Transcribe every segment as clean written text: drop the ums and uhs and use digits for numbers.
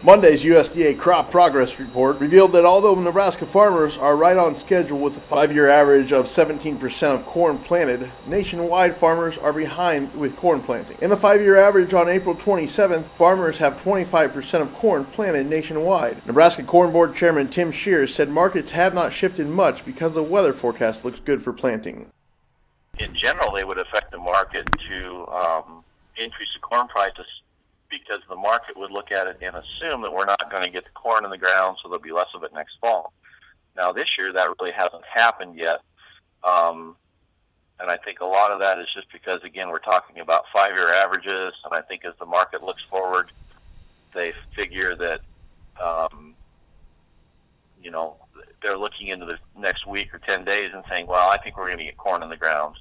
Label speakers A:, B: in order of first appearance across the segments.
A: Monday's USDA crop progress report revealed that although Nebraska farmers are right on schedule with a 5-year average of 17% of corn planted, nationwide farmers are behind with corn planting. In the 5-year average on April 27th, farmers have 25% of corn planted nationwide. Nebraska Corn Board Chairman Tim Shears said markets have not shifted much because the weather forecast looks good for planting.
B: In general, they would affect the market to increase the corn prices, because the market would look at it and assume that we're not going to get the corn in the ground, so there'll be less of it next fall. Now, this year, that really hasn't happened yet. And I think a lot of that is just because, again, we're talking about 5-year averages, and I think as the market looks forward, they figure that, they're looking into the next week or 10 days and saying, well, I think we're going to get corn in the ground.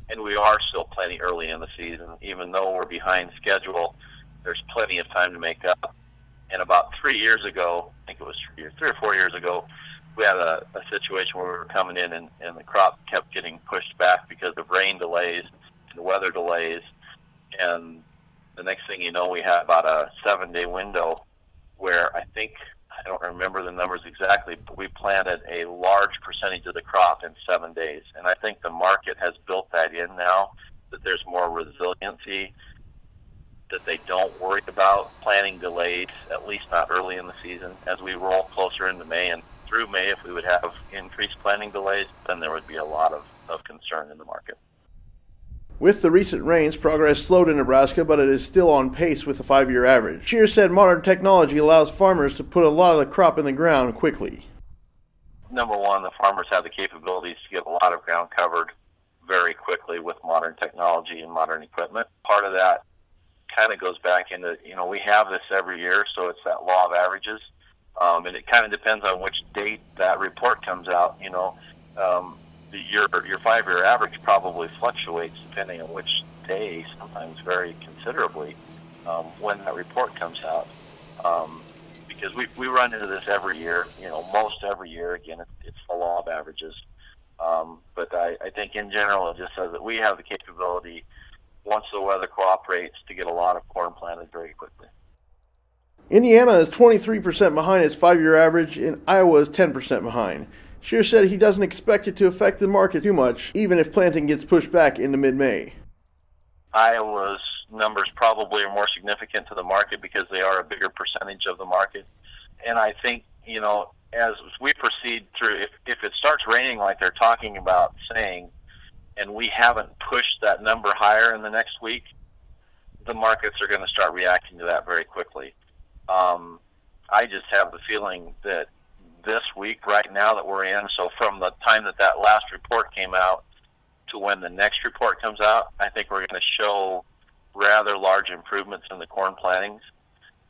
B: And we are still plenty early in the season. Even though we're behind schedule, there's plenty of time to make up. And about 3 years ago, I think it was 3 or 4 years ago, we had a situation where we were coming in and the crop kept getting pushed back because of rain delays and weather delays. And the next thing you know, we had about a 7-day window where I don't remember the numbers exactly, but we planted a large percentage of the crop in 7 days. And I think the market has built that in now, that there's more resiliency, that they don't worry about planting delays, at least not early in the season. As we roll closer into May and through May, if we would have increased planting delays, then there would be a lot of concern in the market.
A: With the recent rains, progress slowed in Nebraska, but it is still on pace with the 5-year average. Shears said modern technology allows farmers to put a lot of the crop in the ground quickly.
B: Number one, the farmers have the capabilities to get a lot of ground covered very quickly with modern technology and modern equipment. Part of that kind of goes back into, we have this every year, so it's that law of averages. And it kind of depends on which date that report comes out. Your 5-year average probably fluctuates depending on which day, sometimes very considerably, when that report comes out. Because we run into this every year, most every year. Again, it's the law of averages. But I think in general it just says that we have the capability, once the weather cooperates, to get a lot of corn planted very quickly.
A: Indiana is 23% behind its 5-year average, and Iowa is 10% behind. Shears said he doesn't expect it to affect the market too much, even if planting gets pushed back into mid-May.
B: Iowa's numbers probably are more significant to the market because they are a bigger percentage of the market. And I think, as we proceed through, if it starts raining like they're talking about saying, and we haven't pushed that number higher in the next week, the markets are going to start reacting to that very quickly. I just have the feeling that this week, right now that we're in, so from the time that last report came out to when the next report comes out, I think we're going to show rather large improvements in the corn plantings.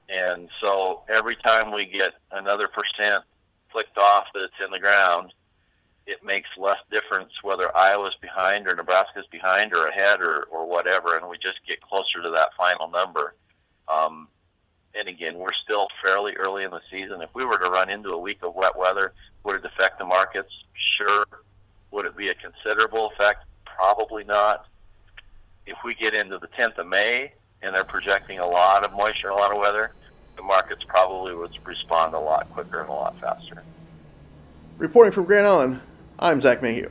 B: And so every time we get another percent flicked off that it's in the ground, it makes less difference whether Iowa's behind or Nebraska's behind or ahead or whatever, and we just get closer to that final number. And again, we're still fairly early in the season. If we were to run into a week of wet weather, would it affect the markets? Sure. Would it be a considerable effect? Probably not. If we get into the 10th of May and they're projecting a lot of moisture, a lot of weather, the markets probably would respond a lot quicker and a lot faster.
A: Reporting from Grand Island, I'm Zach Mayhew.